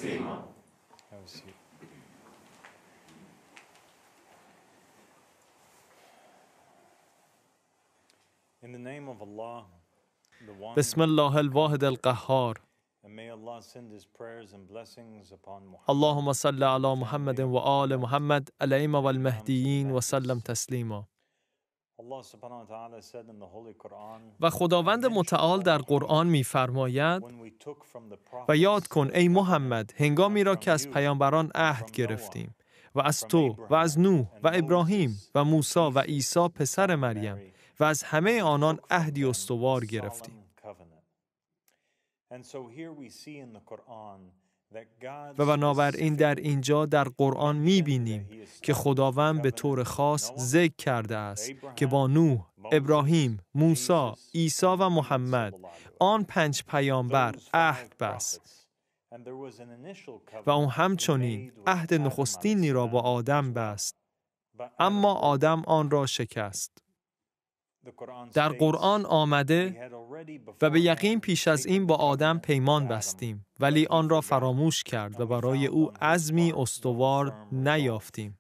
تسليما. بسم الله الواحد القهار. اللهم صل علی محمد و آل محمد الائمه و المهدیین و سلم تسلیما. و خداوند متعال در قرآن می‌فرماید و یاد کن ای محمد هنگامی را که از پیامبران عهد گرفتیم و از تو و از نوح و ابراهیم و موسی و عیسی پسر مریم و از همه آنان عهدی استوار گرفتیم. و بنابراین در اینجا در قرآن می‌بینیم که خداوند به طور خاص ذکر کرده است که با نوح، ابراهیم، موسی، عیسی و محمد آن 5 پیامبر عهد بست و اون همچنین عهد نخستینی را با آدم بست، اما آدم آن را شکست. در قرآن آمده و به یقین پیش از این با آدم پیمان بستیم ولی آن را فراموش کرد و برای او عزمی استوار نیافتیم.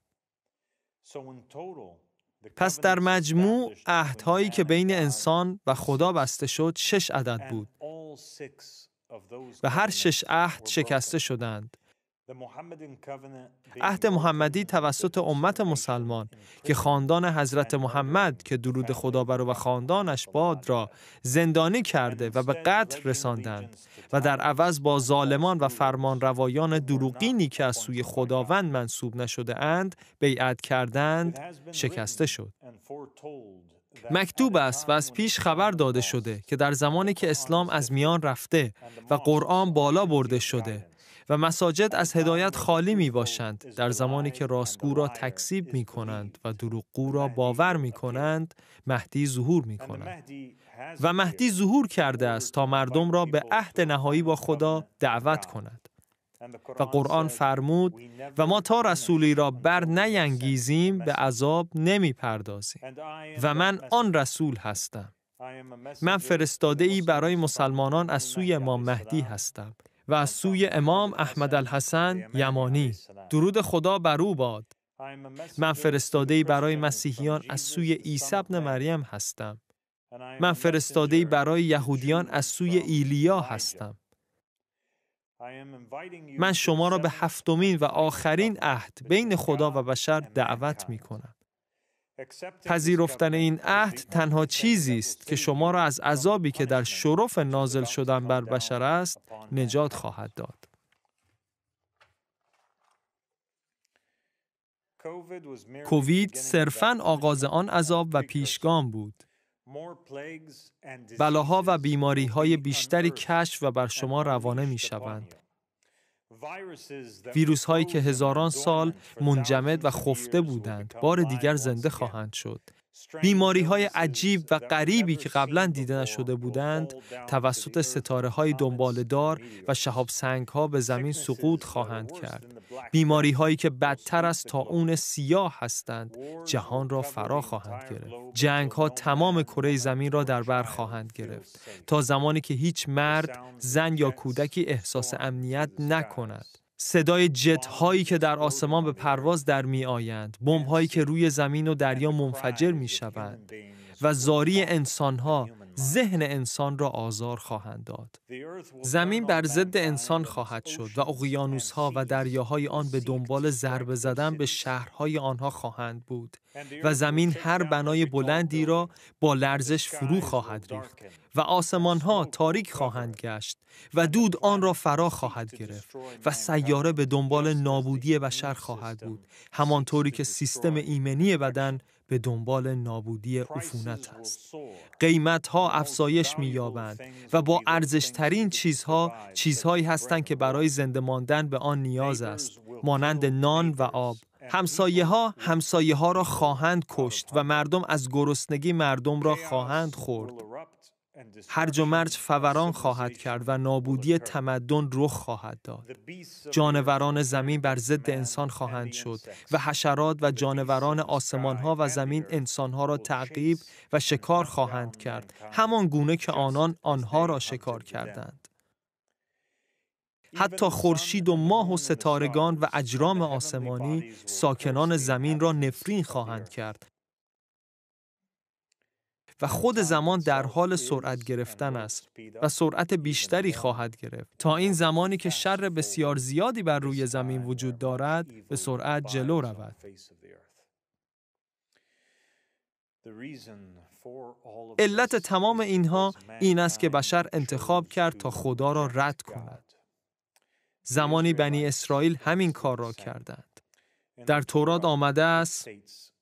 پس در مجموع عهدهایی که بین انسان و خدا بسته شد 6 عدد بود و هر 6 عهد شکسته شدند. عهد محمدی توسط امت مسلمان که خاندان حضرت محمد که درود خدا بر او و خاندانش باد را زندانی کرده و به قتل رساندند و در عوض با ظالمان و فرمانروایان دروغینی که از سوی خداوند منسوب نشده اند بیعت کردند شکسته شد. مکتوب است و از پیش خبر داده شده که در زمانی که اسلام از میان رفته و قرآن بالا برده شده و مساجد از هدایت خالی می باشند، در زمانی که راستگو را تکذیب می کنند و دروغگو را باور می کنند، مهدی ظهور می کند. و مهدی ظهور کرده است تا مردم را به عهد نهایی با خدا دعوت کند. و قرآن فرمود و ما تا رسولی را بر نینگیزیم به عذاب نمی پردازیم. و من آن رسول هستم. من فرستاده ای برای مسلمانان از سوی امام مهدی هستم و از سوی امام احمد الحسن یمانی درود خدا بر او باد. من فرستاده‌ای برای مسیحیان از سوی عیسی ابن مریم هستم. من فرستاده‌ای برای یهودیان از سوی ایلیا هستم. من شما را به 7مین و آخرین عهد بین خدا و بشر دعوت می کنم. پذیرفتن این عهد تنها چیزی است که شما را از عذابی که در شرف نازل شدن بر بشر است نجات خواهد داد. کووید صرفاً آغاز آن عذاب و پیشگام بود. بلاها و بیماری‌های بیشتری کشف و بر شما روانه می‌شوند. ویروس هایی که هزاران سال منجمد و خفته بودند بار دیگر زنده خواهند شد. بیماری های عجیب و غریبی که قبلا دیده نشده بودند توسط ستاره های دنباله‌دار و شهاب سنگ ها به زمین سقوط خواهند کرد. بیماری هایی که بدتر از طاعون سیاه هستند جهان را فرا خواهند گرفت. جنگ ها تمام کره زمین را در بر خواهند گرفت تا زمانی که هیچ مرد، زن یا کودکی احساس امنیت نکند. صدای جت هایی که در آسمان به پرواز در می آیند، بمب هایی که روی زمین و دریا منفجر می شوند و زاری انسان ها ذهن انسان را آزار خواهند داد. زمین بر ضد انسان خواهد شد و اقیانوس ها و دریاهای آن به دنبال ضربه زدن به شهرهای آنها خواهند بود و زمین هر بنای بلندی را با لرزش فرو خواهد ریخت و آسمان ها تاریک خواهند گشت و دود آن را فرا خواهد گرفت و سیاره به دنبال نابودی بشر خواهد بود، همانطوری که سیستم ایمنی بدن به دنبال نابودی عفونت است. قیمت‌ها افزایش می‌یابند و با ارزش‌ترین چیزهایی هستند که برای زنده ماندن به آن نیاز است، مانند نان و آب. همسایه ها را خواهند کشت و مردم از گرسنگی مردم را خواهند خورد. هرج و مرج فوران خواهد کرد و نابودی تمدن رخ خواهد داد. جانوران زمین بر ضد انسان خواهند شد و حشرات و جانوران آسمان ها و زمین انسان ها را تعقیب و شکار خواهند کرد، همان گونه که آنها را شکار کردند. حتی خورشید و ماه و ستارگان و اجرام آسمانی ساکنان زمین را نفرین خواهند کرد. و خود زمان در حال سرعت گرفتن است و سرعت بیشتری خواهد گرفت تا این زمانی که شر بسیار زیادی بر روی زمین وجود دارد به سرعت جلو رود. علت تمام اینها این است که بشر انتخاب کرد تا خدا را رد کند. زمانی بنی اسرائیل همین کار را کردند. در تورات آمده است: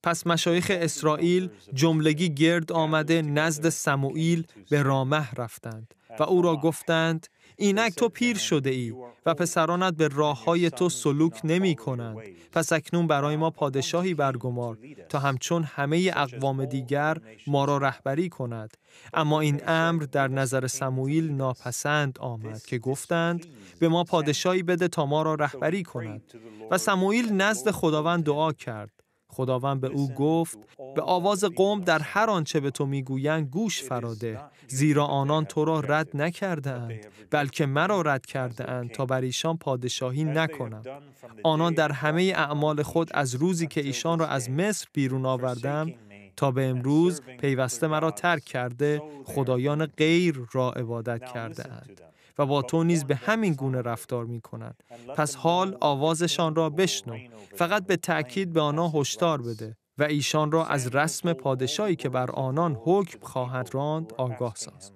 پس مشایخ اسرائیل جملگی گرد آمده نزد سموئیل به رامه رفتند و او را گفتند: اینک تو پیر شده ای و پسرانت به راههای تو سلوک نمی کنند. پس اکنون برای ما پادشاهی برگمار تا همچون همه اقوام دیگر ما را رهبری کند. اما این امر در نظر سموئیل ناپسند آمد که گفتند: به ما پادشاهی بده تا ما را رهبری کند. و سموئیل نزد خداوند دعا کرد. خداوند به او گفت: به آواز قوم در هر آنچه به تو میگویند گوش فراده، زیرا آنان تو را رد نکرده‌اند، بلکه مرا رد کرده‌اند تا بر ایشان پادشاهی نکنم. آنان در همه اعمال خود از روزی که ایشان را از مصر بیرون آوردم تا به امروز پیوسته مرا ترک کرده، خدایان غیر را عبادت کرده‌اند و با تو نیز به همین گونه رفتار می کنند. پس حال آوازشان را بشنو، فقط به تأکید به آنها هشدار بده و ایشان را از رسم پادشاهی که بر آنان حکم خواهد راند آگاه ساز.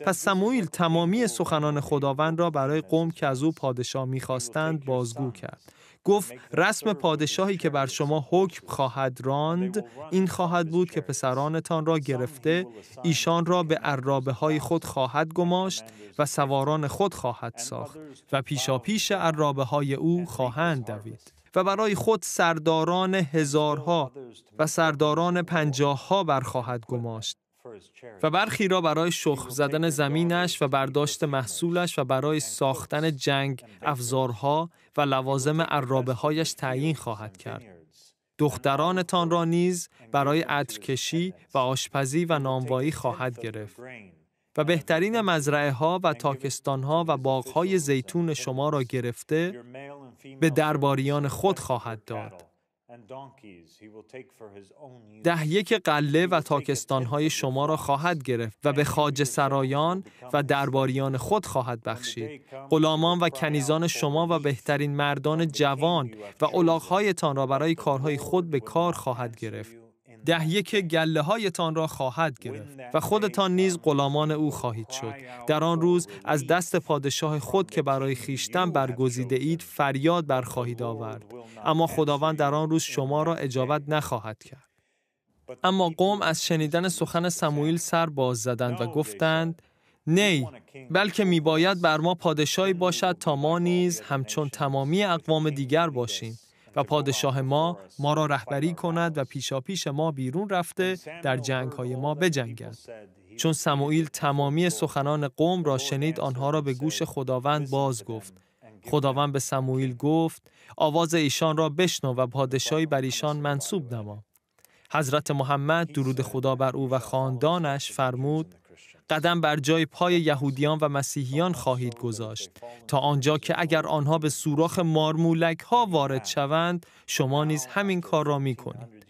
پس سموئیل تمامی سخنان خداوند را برای قوم که از او پادشاه می‌خواستند بازگو کرد. گفت: رسم پادشاهی که بر شما حکم خواهد راند این خواهد بود که پسرانتان را گرفته ایشان را به عرابه‌های خود خواهد گماشت و سواران خود خواهد ساخت و پیشاپیش عرابه‌های او خواهند دوید و برای خود سرداران هزارها و سرداران 50 برخواهد گماشت و برخی را برای شخم زدن زمینش و برداشت محصولش و برای ساختن جنگ افزارها و لوازم عرابه‌هایش تعیین خواهد کرد. دخترانتان را نیز برای عطرکشی و آشپزی و نانوایی خواهد گرفت و بهترین مزرعه‌ها و تاکستان‌ها و باغ‌های زیتون شما را گرفته به درباریان خود خواهد داد. 10 غله و تاکستان‌های شما را خواهد گرفت و به خواجه سرایان و درباریان خود خواهد بخشید. غلامان و کنیزان شما و بهترین مردان جوان و الاغ‌هایتان را برای کارهای خود به کار خواهد گرفت. 10 گله‌هایتان را خواهد گرفت و خودتان نیز غلامان او خواهید شد. در آن روز از دست پادشاه خود که برای خیشتن برگزیده اید فریاد برخواهید آورد، اما خداوند در آن روز شما را اجابت نخواهد کرد. اما قوم از شنیدن سخن سموئیل سر باز زدند و گفتند: نه، بلکه میباید بر ما پادشاهی باشد تا ما نیز همچون تمامی اقوام دیگر باشیم و پادشاه ما را رهبری کند و پیشاپیش ما بیرون رفته در جنگ‌های ما بجنگد. چون سموئیل تمامی سخنان قوم را شنید آنها را به گوش خداوند باز گفت. خداوند به سموئیل گفت: آواز ایشان را بشنو و پادشاهی بر ایشان منصوب نما. حضرت محمد درود خدا بر او و خاندانش فرمود: قدم بر جای پای یهودیان و مسیحیان خواهید گذاشت تا آنجا که اگر آنها به سوراخ مارمولک ها وارد شوند شما نیز همین کار را می کنید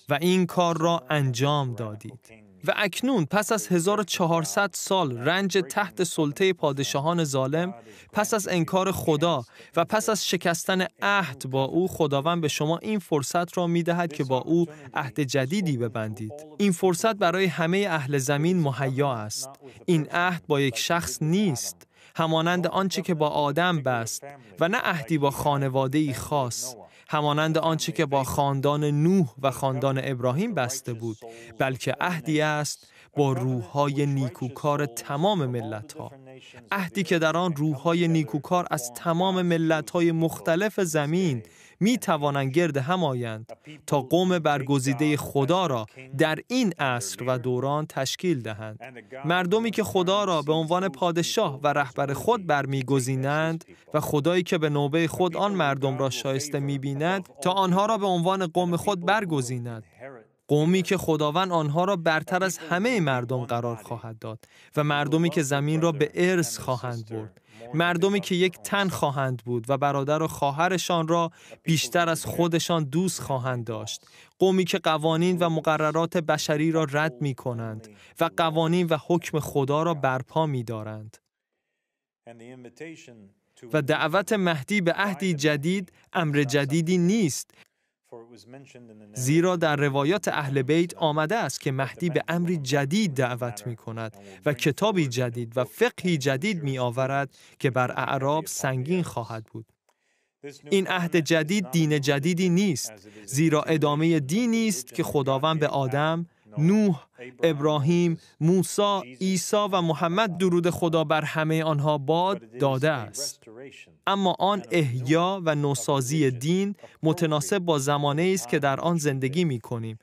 و این کار را انجام دادید. و اکنون پس از 1400 سال رنج تحت سلطه پادشاهان ظالم، پس از انکار خدا و پس از شکستن عهد با او، خداوند به شما این فرصت را می دهد که با او عهد جدیدی ببندید. این فرصت برای همه اهل زمین مهیا است. این عهد با یک شخص نیست، همانند آنچه که با آدم بست و نه عهدی با خانواده‌ای خاص، همانند آنچه که با خاندان نوح و خاندان ابراهیم بسته بود، بلکه عهدی است با روح‌های نیکوکار تمام ملت‌ها. عهدی که در آن روح‌های نیکوکار از تمام ملت‌های مختلف زمین می توانند گرد هم آیند تا قوم برگزیده خدا را در این عصر و دوران تشکیل دهند. مردمی که خدا را به عنوان پادشاه و رهبر خود برمیگزینند و خدایی که به نوبه خود آن مردم را شایسته می‌بیند تا آنها را به عنوان قوم خود برگزیند. قومی که خداوند آنها را برتر از همه مردم قرار خواهد داد و مردمی که زمین را به ارث خواهند برد مردمی که یک تن خواهند بود و برادر و خواهرشان را بیشتر از خودشان دوست خواهند داشت. قومی که قوانین و مقررات بشری را رد می کنند و قوانین و حکم خدا را برپا می دارند. و دعوت مهدی به عهدی جدید امر جدیدی نیست، زیرا در روایات اهل بیت آمده است که مهدی به امری جدید دعوت می کند و کتابی جدید و فقهی جدید می آورد که بر اعراب سنگین خواهد بود. این عهد جدید دین جدیدی نیست، زیرا ادامه دینی است که خداوند به آدم، نوح، ابراهیم، موسی، عیسی و محمد درود خدا بر همه آنها باد داده است. اما آن احیا و نوسازی دین متناسب با زمانه است که در آن زندگی می کنیم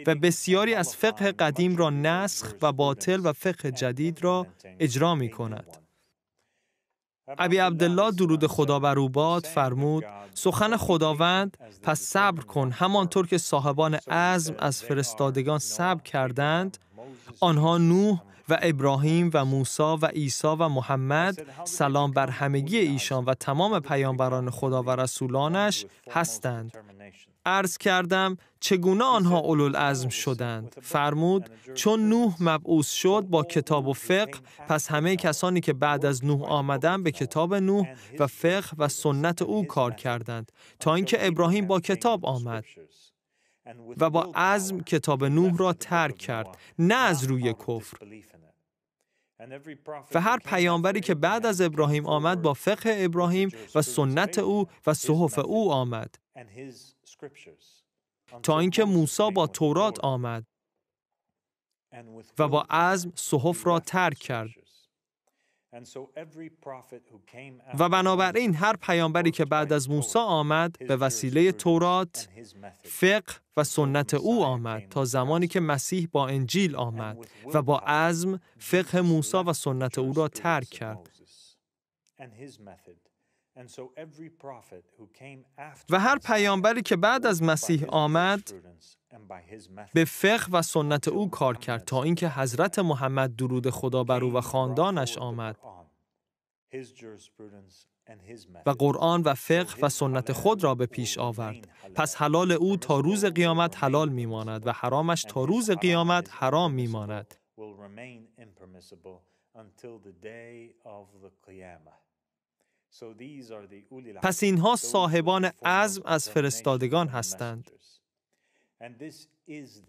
و بسیاری از فقه قدیم را نسخ و باطل و فقه جدید را اجرا می کند. ابی عبدالله درود خدا بر او باد فرمود: سخن خداوند، پس صبر کن همانطور که صاحبان عزم از فرستادگان صبر کردند، آنها نوح و ابراهیم و موسی و عیسی و محمد سلام بر همگی ایشان و تمام پیامبران خدا و رسولانش هستند. عرض کردم چگونه آنها اولوالعزم شدند؟ فرمود چون نوح مبعوث شد با کتاب و فقه، پس همه کسانی که بعد از نوح آمدند به کتاب نوح و فقه و سنت او کار کردند، تا اینکه ابراهیم با کتاب آمد و با عزم کتاب نوح را ترک کرد، نه از روی کفر. و هر پیامبری که بعد از ابراهیم آمد با فقه ابراهیم و سنت او و صحف او آمد، تا اینکه موسی با تورات آمد و با عزم صحف را ترک کرد. و بنابراین هر پیامبری که بعد از موسی آمد به وسیله تورات، فقه و سنت او آمد تا زمانی که مسیح با انجیل آمد و با عزم فقه موسی و سنت او را ترک کرد. و هر پیامبری که بعد از مسیح آمد به فقه و سنت او کار کرد تا اینکه حضرت محمد درود خدا بر او و خاندانش آمد و قرآن و فقه و سنت خود را به پیش آورد. پس حلال او تا روز قیامت حلال میماند و حرامش تا روز قیامت حرام میماند. پس اینها صاحبان عزم از فرستادگان هستند.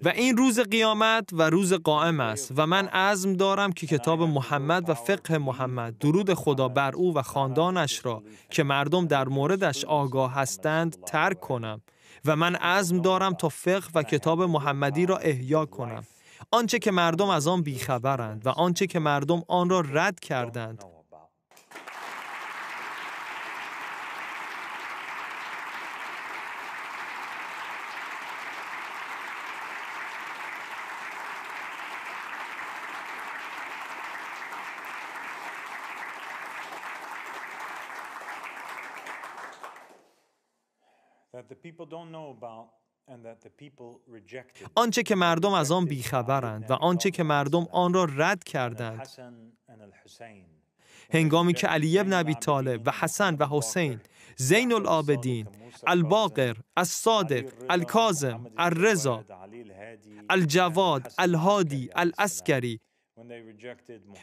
و این روز قیامت و روز قائم است و من عزم دارم که کتاب محمد و فقه محمد درود خدا بر او و خاندانش را که مردم در موردش آگاه هستند ترک کنم و من عزم دارم تا فقه و کتاب محمدی را احیا کنم، آنچه که مردم از آن بیخبرند و آنچه که مردم آن را رد کردند. آنچه که مردم از آن بیخبرند و آنچه که مردم آن را رد کردند، هنگامی که علی بن ابی طالب و حسن و حسین، زین العابدین، الباقر، الصادق، الکاظم، الرضا، الجواد، الهادی، العسکری،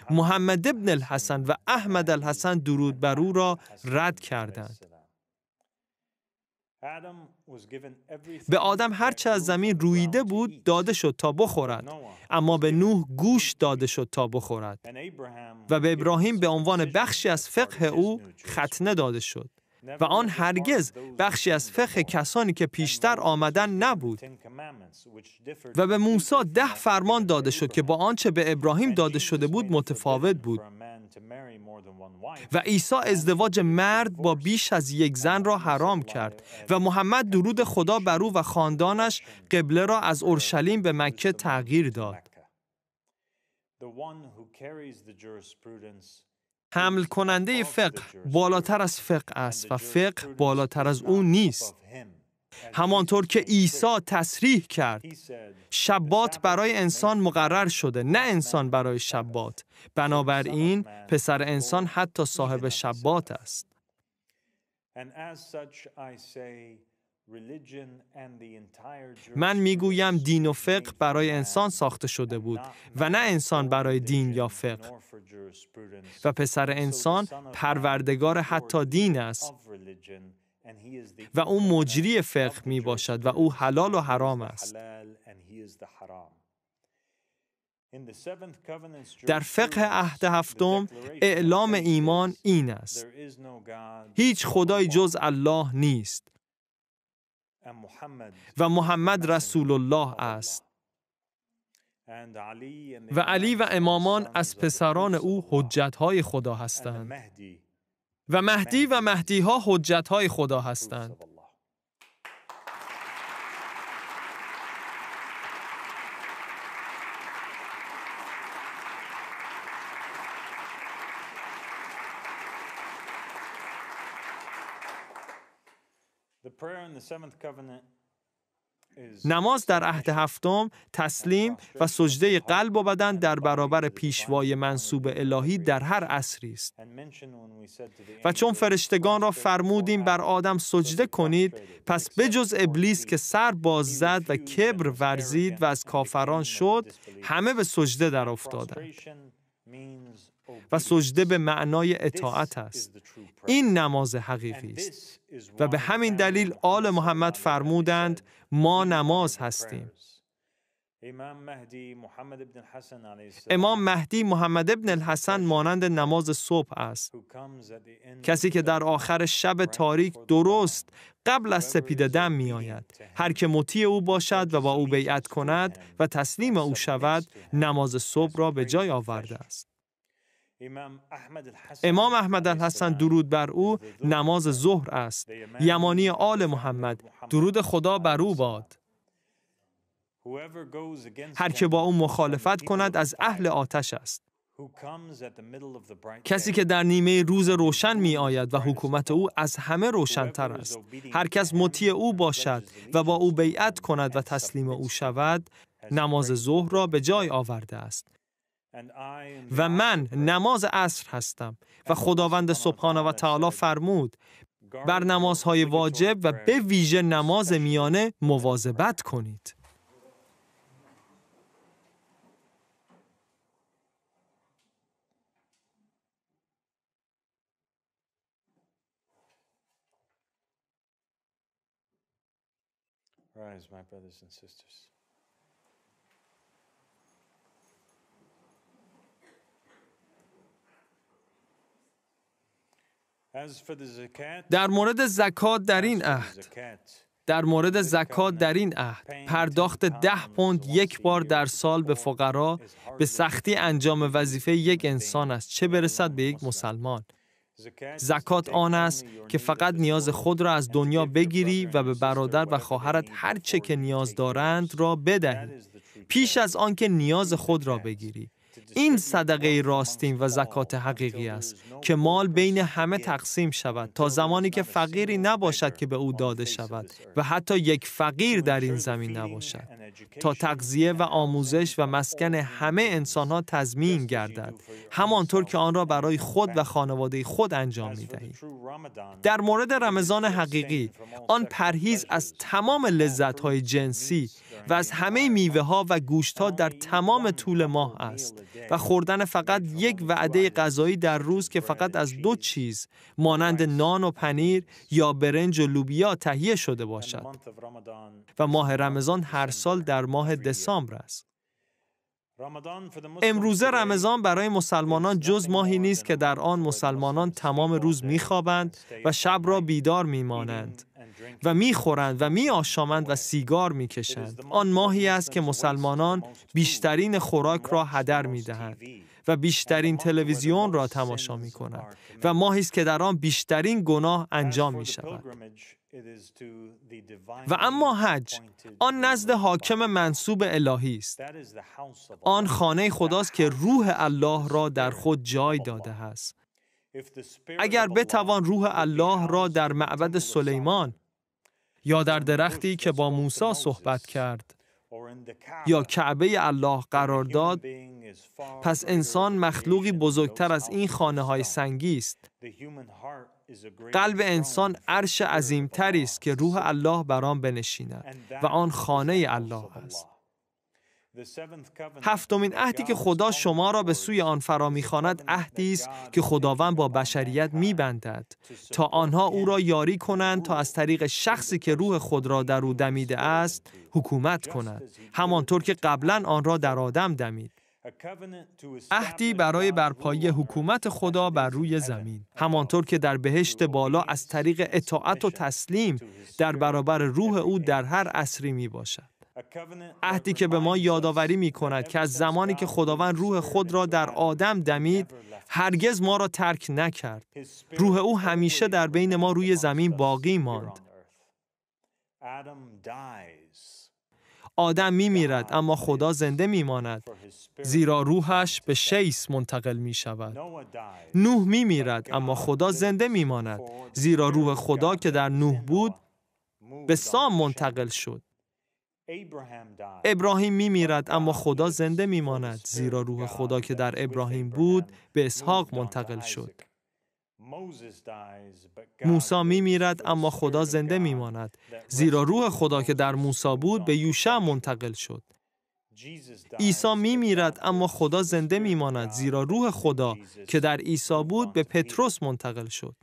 محمد ابن الحسن و احمد الحسن درود بر او را رد کردند. به آدم هرچه از زمین رویده بود داده شد تا بخورد، اما به نوح گوشت داده شد تا بخورد و به ابراهیم به عنوان بخشی از فقه او ختنه داده شد و آن هرگز بخشی از فقه کسانی که پیشتر آمدن نبود. و به موسی 10 فرمان داده شد که با آنچه به ابراهیم داده شده بود متفاوت بود. و عیسی ازدواج مرد با بیش از یک زن را حرام کرد و محمد درود خدا بر او و خاندانش قبله را از اورشلیم به مکه تغییر داد. حمل کننده فقه بالاتر از فقه است و فقه بالاتر از او نیست. همانطور که عیسی تصریح کرد شبات برای انسان مقرر شده، نه انسان برای شبات. بنابراین پسر انسان حتی صاحب شبات است. من میگویم دین و فقه برای انسان ساخته شده بود و نه انسان برای دین یا فقه. و پسر انسان پروردگار حتی دین است و او مجری فقه می باشد و او حلال و حرام است. در فقه عهد هفتم اعلام ایمان این است: هیچ خدای جز الله نیست و محمد رسول الله است. و علی و امامان از پسران او حجت‌های خدا هستند. و مهدی و مهدی‌ها حجت‌های خدا هستند. نماز در عهد هفتم تسلیم و سجده قلب و بدن در برابر پیشوای منصوب الهی در هر عصری است. و چون فرشتگان را فرمودیم بر آدم سجده کنید، پس بجز ابلیس که سر باز زد و کبر ورزید و از کافران شد، همه به سجده در افتادند. و سجده به معنای اطاعت است. این نماز حقیقی است. و به همین دلیل آل محمد فرمودند ما نماز هستیم. امام مهدی محمد ابن الحسن مانند نماز صبح است. کسی که در آخر شب تاریک درست قبل از سپیده دم می آید. هر که مطیع او باشد و با او بیعت کند و تسلیم او شود، نماز صبح را به جای آورده است. امام احمد الحسن درود بر او نماز ظهر است. یمانی آل محمد درود خدا بر او باد. هر که با او مخالفت کند از اهل آتش است. کسی که در نیمه روز روشن می آید و حکومت او از همه روشن‌تر است. هر کس مطیع او باشد و با او بیعت کند و تسلیم او شود، نماز ظهر را به جای آورده است. و من نماز عصر هستم و خداوند سبحانه و تعالی فرمود بر نمازهای واجب و به ویژه نماز میانه مواظبت کنید. Rise, my brothers and sisters. در مورد زکات در این عهد پرداخت 10 پوند یک بار در سال به فقرا به سختی انجام وظیفه یک انسان است، چه برسد به یک مسلمان. زکات آن است که فقط نیاز خود را از دنیا بگیری و به برادر و خواهرت هر چه که نیاز دارند را بدهی پیش از آن که نیاز خود را بگیری. این صدقه راستین و زکات حقیقی است که مال بین همه تقسیم شود تا زمانی که فقیری نباشد که به او داده شود و حتی یک فقیر در این زمین نباشد، تا تغذیه و آموزش و مسکن همه انسانها تضمین گردد، همانطور که آن را برای خود و خانواده خود انجام می‌دهید. در مورد رمضان حقیقی، آن پرهیز از تمام لذت‌های جنسی و از همه میوه‌ها و گوشت‌ها در تمام طول ماه است و خوردن فقط یک وعده غذایی در روز که فقط از 2 چیز مانند نان و پنیر یا برنج و لوبیا تهیه شده باشد. و ماه رمضان هر سال در ماه دسامبر است. امروزه رمضان برای مسلمانان جز ماهی نیست که در آن مسلمانان تمام روز می‌خوابند و شب را بیدار می‌مانند و می‌خورند و می‌آشامند و سیگار می‌کشند. آن ماهی است که مسلمانان بیشترین خوراک را هدر می‌دهند و بیشترین تلویزیون را تماشا می‌کنند و ماهی است که در آن بیشترین گناه انجام می‌شود. و اما حج، آن نزد حاکم منصوب الهی است. آن خانه خداست که روح الله را در خود جای داده است. اگر بتوان روح الله را در معبد سلیمان یا در درختی که با موسی صحبت کرد یا کعبه الله قرار داد، پس انسان مخلوقی بزرگتر از این خانه‌های سنگی است. قلب انسان عرش عظیم‌تری است که روح الله بر آن بنشیند و آن خانه الله است. هفتمین عهدی که خدا شما را به سوی آن فرا می‌خواند عهدی است که خداوند با بشریت می‌بندد تا آنها او را یاری کنند تا از طریق شخصی که روح خود را در او دمیده است حکومت کند، همانطور که قبلا آن را در آدم دمید. عهدی برای برپایی حکومت خدا بر روی زمین، همانطور که در بهشت بالا از طریق اطاعت و تسلیم در برابر روح او در هر عصری می باشد. عهدی که به ما یادآوری می کند که از زمانی که خداوند روح خود را در آدم دمید، هرگز ما را ترک نکرد. روح او همیشه در بین ما روی زمین باقی ماند. آدم می میرد اما خدا زنده می ماند، زیرا روحش به شیس منتقل می شود. نوح می میرد اما خدا زنده می ماند، زیرا روح خدا که در نوح بود به سام منتقل شد. ابراهیم می میرد اما خدا زنده می ماند، زیرا روح خدا که در ابراهیم بود به اسحاق منتقل شد. موسی می میرد اما خدا زنده می ماند، زیرا روح خدا که در موسی بود به یوشع منتقل شد. عیسی می میرد اما خدا زنده می ماند، زیرا روح خدا که در عیسی بود به پتروس منتقل شد.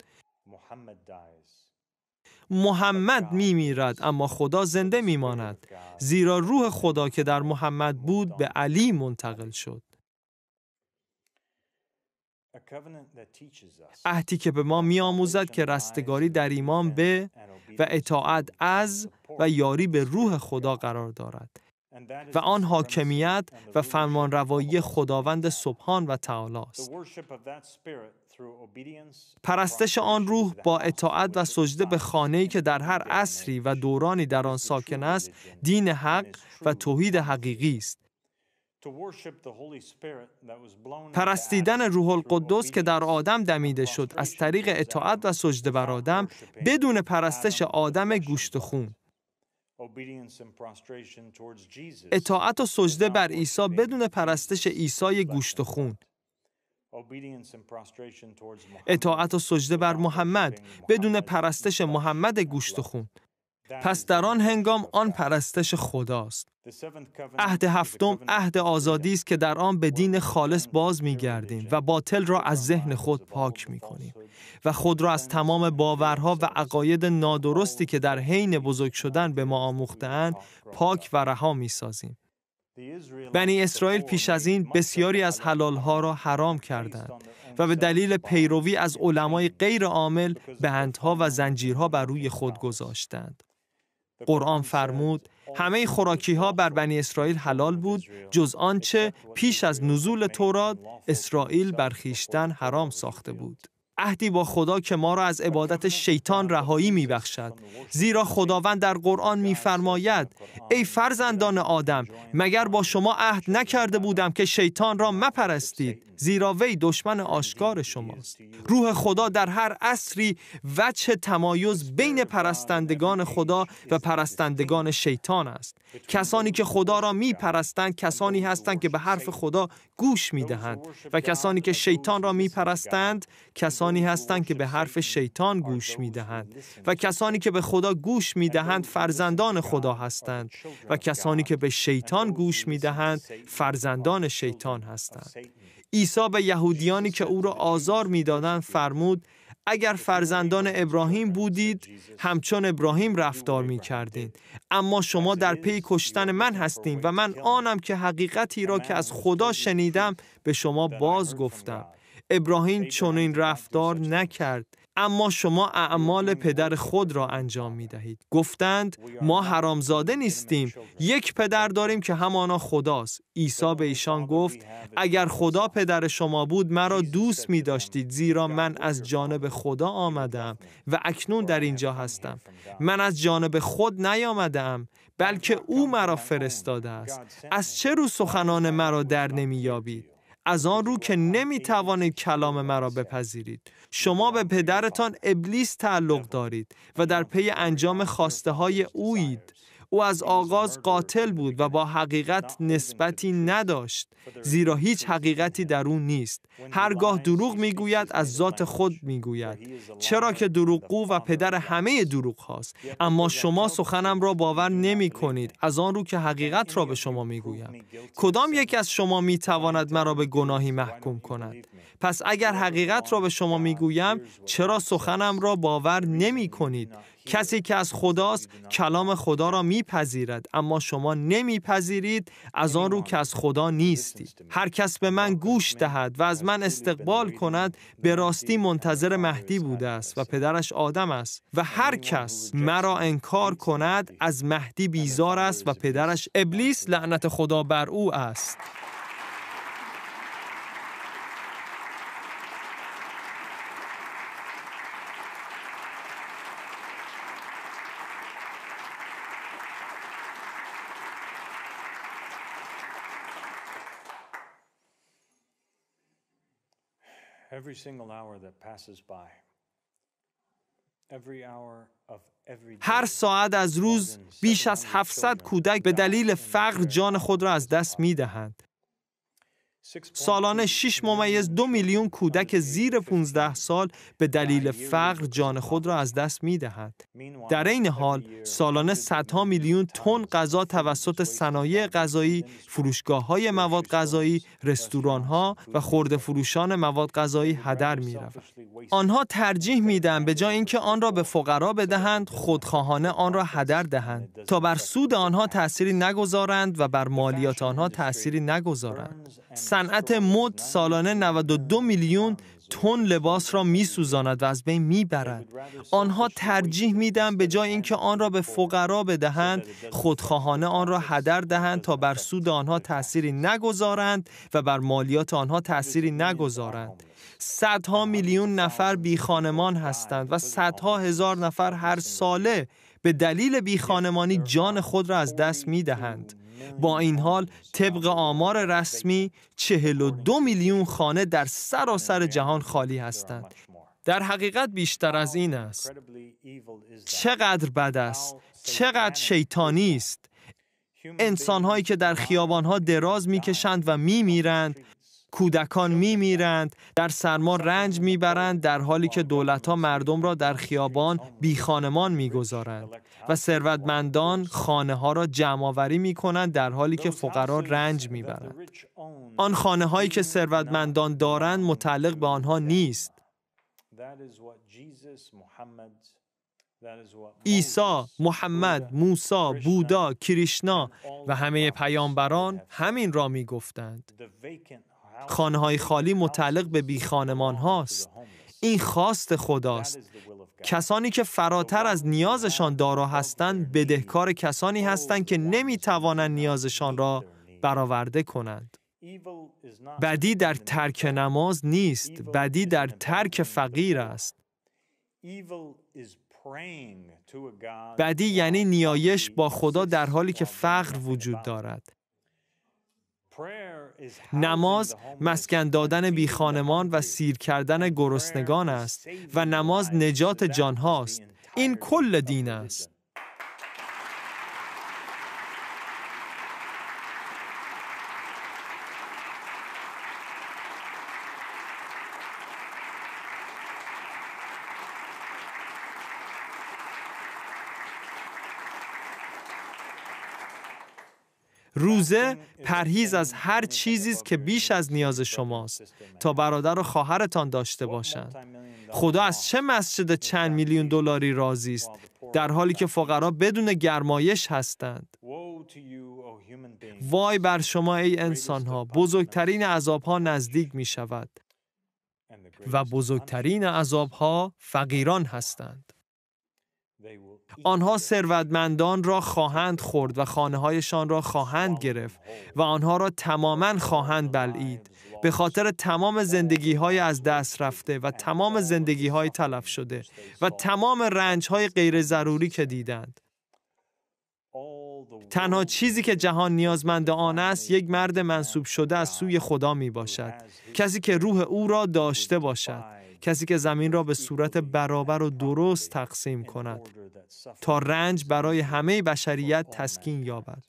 محمد می میرد اما خدا زنده می ماند، زیرا روح خدا که در محمد بود به علی منتقل شد. عهدی که به ما می آموزد که رستگاری در ایمان به و اطاعت از و یاری به روح خدا قرار دارد و آن حاکمیت و فرمانروایی خداوند سبحان و تعالی است. پرستش آن روح با اطاعت و سجده به خانه‌ای که در هر عصری و دورانی در آن ساکن است، دین حق و توحید حقیقی است. پرستیدن روح القدس که در آدم دمیده شد از طریق اطاعت و سجده بر آدم بدون پرستش آدم گوشت و خون. اطاعت و سجده بر عیسی بدون پرستش عیسی گوشت و خون. اطاعت و سجده بر محمد بدون پرستش محمد گوشت و خون. پس در آن هنگام آن پرستش خداست. عهد هفتم عهد آزادی است که در آن به دین خالص باز می‌گردیم و باطل را از ذهن خود پاک می‌کنیم و خود را از تمام باورها و عقاید نادرستی که در حین بزرگ شدن به ما آموخته‌اند پاک و رها می‌سازیم. بنی اسرائیل پیش از این بسیاری از حلالها را حرام کردند و به دلیل پیروی از علمای غیر عامل بندها و زنجیرها بر روی خود گذاشتند. قرآن فرمود همه خوراکی‌ها بر بنی اسرائیل حلال بود جز آنچه پیش از نزول تورات اسرائیل بر خویشتن حرام ساخته بود. عهدی با خدا که ما را از عبادت شیطان رهایی می‌بخشد، زیرا خداوند در قرآن می‌فرماید ای فرزندان آدم، مگر با شما عهد نکرده بودم که شیطان را مپرستید، زیرا وی دشمن آشکار شماست. روح خدا در هر عصری وجه تمایز بین پرستندگان خدا و پرستندگان شیطان است. کسانی که خدا را میپرستند کسانی هستند که به حرف خدا گوش میدهند و کسانی که شیطان را میپرستند کسانی هستند که به حرف شیطان گوش میدهند و کسانی که به خدا گوش میدهند فرزندان خدا هستند و کسانی که به شیطان گوش میدهند فرزندان شیطان هستند. عیسی به یهودیانی که او را آزار میدادند فرمود اگر فرزندان ابراهیم بودید همچون ابراهیم رفتار می‌کردید، اما شما در پی کشتن من هستید و من آنم که حقیقتی را که از خدا شنیدم به شما باز گفتم. ابراهیم چنین رفتار نکرد، اما شما اعمال پدر خود را انجام می‌دهید. گفتند ما حرامزاده نیستیم، یک پدر داریم که همانا خداست. عیسی به ایشان گفت اگر خدا پدر شما بود مرا دوست می‌داشتید، زیرا من از جانب خدا آمدم و اکنون در اینجا هستم. من از جانب خود نیامدم بلکه او مرا فرستاده است. از چه رو سخنان مرا در نمی‌یابید؟ از آن رو که نمیتوانید کلام مرا بپذیرید. شما به پدرتان ابلیس تعلق دارید و در پی انجام خواسته های اویید. او از آغاز قاتل بود و با حقیقت نسبتی نداشت، زیرا هیچ حقیقتی در او نیست. هرگاه دروغ میگوید از ذات خود میگوید، چرا که دروغگو و پدر همه دروغ هاست. اما شما سخنم را باور نمی کنید، از آن رو که حقیقت را به شما میگویم. کدام یک از شما میتواند مرا به گناهی محکوم کند؟ پس اگر حقیقت را به شما میگویم، چرا سخنم را باور نمی کنید؟ کسی که از خداست کلام خدا را میپذیرد، اما شما نمیپذیرید، از آن رو که از خدا نیستید. هر کس به من گوش دهد و از من استقبال کند، به راستی منتظر مهدی بوده است و پدرش آدم است. و هر کس مرا انکار کند، از مهدی بیزار است و پدرش ابلیس، لعنت خدا بر او است. Every single hour that passes by, every hour of every day, هر ساعت از روز بیش از 700 کودک به دلیل فقر جان خود را از دست می‌دهند. سالانه 6.2 میلیون کودک زیر 15 سال به دلیل فقر جان خود را از دست می‌دهند. در این حال سالانه صدها میلیون تن غذا توسط صنایع غذایی، فروشگاه‌های مواد غذایی، رستوران‌ها و خرده فروشان مواد غذایی هدر می‌رود. آنها ترجیح می‌دهند به جای اینکه آن را به فقرا بدهند، خودخواهانه آن را هدر دهند تا بر سود آنها تأثیری نگذارند و بر مالیات آنها تأثیری نگذارند. صنعت مد سالانه 92 میلیون تن لباس را می‌سوزاند و از بین می‌برد. آنها ترجیح می‌دهند به جای اینکه آن را به فقرا بدهند، خودخواهانه آن را هدر دهند تا بر سود آنها تأثیری نگذارند و بر مالیات آنها تأثیری نگذارند. صدها میلیون نفر بیخانمان هستند و صدها هزار نفر هر ساله به دلیل بیخانمانی جان خود را از دست می‌دهند. با این حال طبق آمار رسمی 42 میلیون خانه در سراسر جهان خالی هستند. در حقیقت بیشتر از این است. چقدر بد است، چقدر شیطانی است. انسان‌هایی که در خیابان‌ها دراز می‌کشند و می‌میرند، کودکان می‌میرند، در سرما رنج می‌برند، در حالی که دولت‌ها مردم را در خیابان بیخانمان می‌گذارند و ثروتمندان خانه‌ها را جمع‌آوری می‌کنند در حالی که فقرا رنج می‌برند. آن خانه‌هایی که ثروتمندان دارند متعلق به آنها نیست. عیسی، محمد، موسی، بودا، کریشنا و همه پیامبران همین را می‌گفتند. خانه‌های خالی متعلق به بیخانمان هاست. این خواست خداست. کسانی که فراتر از نیازشان دارا هستند بدهکار کسانی هستند که نمی‌توانند نیازشان را برآورده کنند. بدی در ترک نماز نیست، بدی در ترک فقیر است. بدی یعنی نیایش با خدا در حالی که فقر وجود دارد. نماز مسکن دادن بیخانمان و سیر کردن گرسنگان است و نماز نجات جان هاست. این کل دین است. روزه پرهیز از هر چیزی است که بیش از نیاز شماست تا برادر و خواهرتان داشته باشند. خدا از چه مسجد چند میلیون دلاری راضی است در حالی که فقرا بدون گرمایش هستند؟ وای بر شما ای انسان‌ها، بزرگترین عذاب‌ها نزدیک می‌شود و بزرگترین عذاب‌ها فقیران هستند. آنها ثروتمندان را خواهند خورد و خانه‌هایشان را خواهند گرفت و آنها را تماماً خواهند بلعید به خاطر تمام زندگی‌های از دست رفته و تمام زندگی‌های تلف شده و تمام رنج‌های غیر ضروری که دیدند. تنها چیزی که جهان نیازمند آن است یک مرد منسوب شده از سوی خدا می باشد. کسی که روح او را داشته باشد. کسی که زمین را به صورت برابر و درست تقسیم کند تا رنج برای همه بشریت تسکین یابد.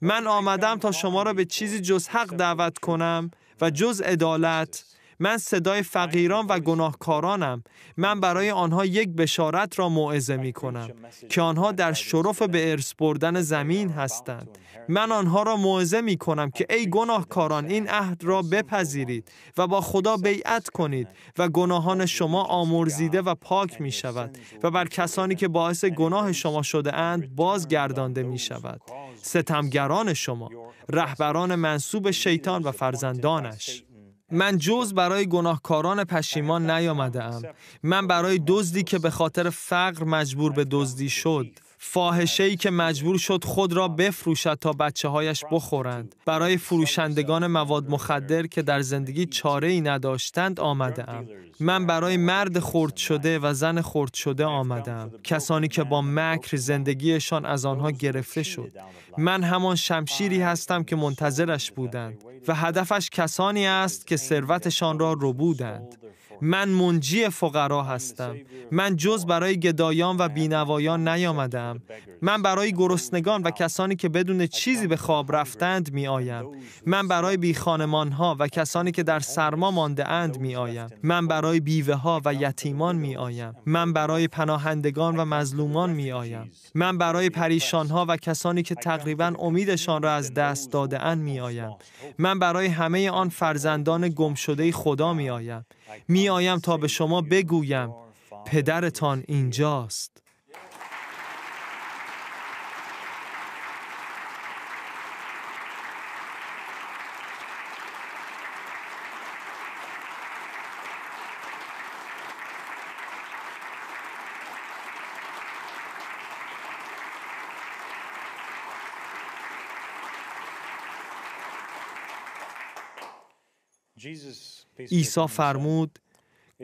من آمدم تا شما را به چیزی جز حق دعوت کنم و جز عدالت. من صدای فقیران و گناهکارانم. من برای آنها یک بشارت را موعظه می کنم که آنها در شرف به ارث بردن زمین هستند. من آنها را موعظه می کنم که ای گناهکاران این عهد را بپذیرید و با خدا بیعت کنید و گناهان شما آمرزیده و پاک می شود و بر کسانی که باعث گناه شما شده اند بازگردانده می شود. ستمگران شما، رهبران منسوب شیطان و فرزندانش. من جز برای گناهکاران پشیمان نیامده‌ام. من برای دزدی که به خاطر فقر مجبور به دزدی شد، فاحشه‌ای که مجبور شد خود را بفروشد تا بچه‌هایش بخورند، برای فروشندگان مواد مخدر که در زندگی چاره‌ای نداشتند آمده‌ام. من برای مرد خرد شده و زن خرد شده آمدم، کسانی که با مکر زندگیشان از آنها گرفته شد. من همان شمشیری هستم که منتظرش بودند و هدفش کسانی است که ثروتشان را ربودند. من منجی فقرا هستم. من جز برای گدایان و بینوایان نیامدم. من برای گرسنگان و کسانی که بدون چیزی به خواب رفتند می آیم. من برای بیخانمانها و کسانی که در سرما مانده اند می آیم. من برای بیوه ها و یتیمان می آیم. من برای پناهندگان و مظلومان می آیم. من برای پریشان ها و کسانی که تقریباً امیدشان را از دست داده اند می آیم. من برای همه آن فرزندان گم شده خدا می آیم. می آیم تا به شما بگویم پدرتان اینجاست. عیسی فرمود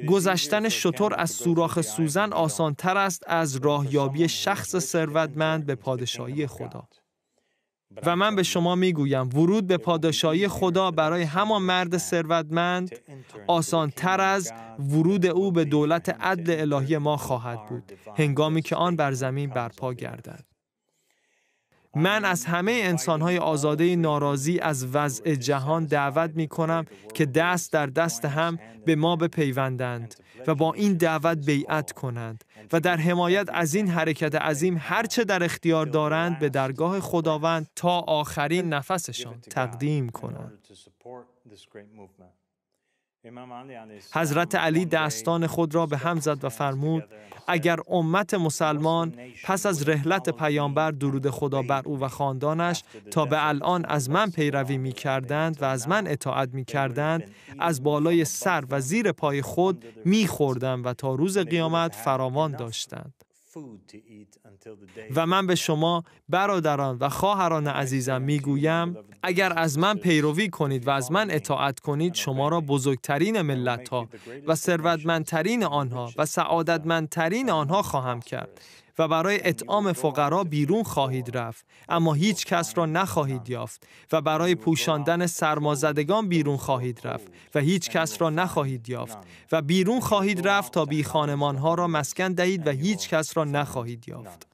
گذشتن شتر از سوراخ سوزن آسان‌تر است از راهیابی شخص ثروتمند به پادشاهی خدا. و من به شما میگویم ورود به پادشاهی خدا برای همان مرد ثروتمند آسان‌تر از ورود او به دولت عدل الهی ما خواهد بود هنگامی که آن بر زمین برپا گردد. من از همه انسان‌های آزاده ناراضی از وضع جهان دعوت می‌کنم که دست در دست هم به ما بپیوندند و با این دعوت بیعت کنند و در حمایت از این حرکت عظیم هرچه در اختیار دارند به درگاه خداوند تا آخرین نفسشان تقدیم کنند. حضرت علی دستان خود را به هم زد و فرمود اگر امت مسلمان پس از رحلت پیامبر درود خدا بر او و خاندانش تا به الان از من پیروی می کردند و از من اطاعت می کردند از بالای سر و زیر پای خود می خوردم و تا روز قیامت فراوان داشتند. و من به شما برادران و خواهران عزیزم میگویم اگر از من پیروی کنید و از من اطاعت کنید شما را بزرگترین ملت‌ها و ثروتمندترین آنها و سعادتمندترین آنها خواهم کرد و برای اطعام فقرا بیرون خواهید رفت اما هیچ کس را نخواهید یافت و برای پوشاندن سرمازدگان بیرون خواهید رفت و هیچ کس را نخواهید یافت و بیرون خواهید رفت تا بی خانمانها را مسکن دهید و هیچ کس را نخواهید یافت.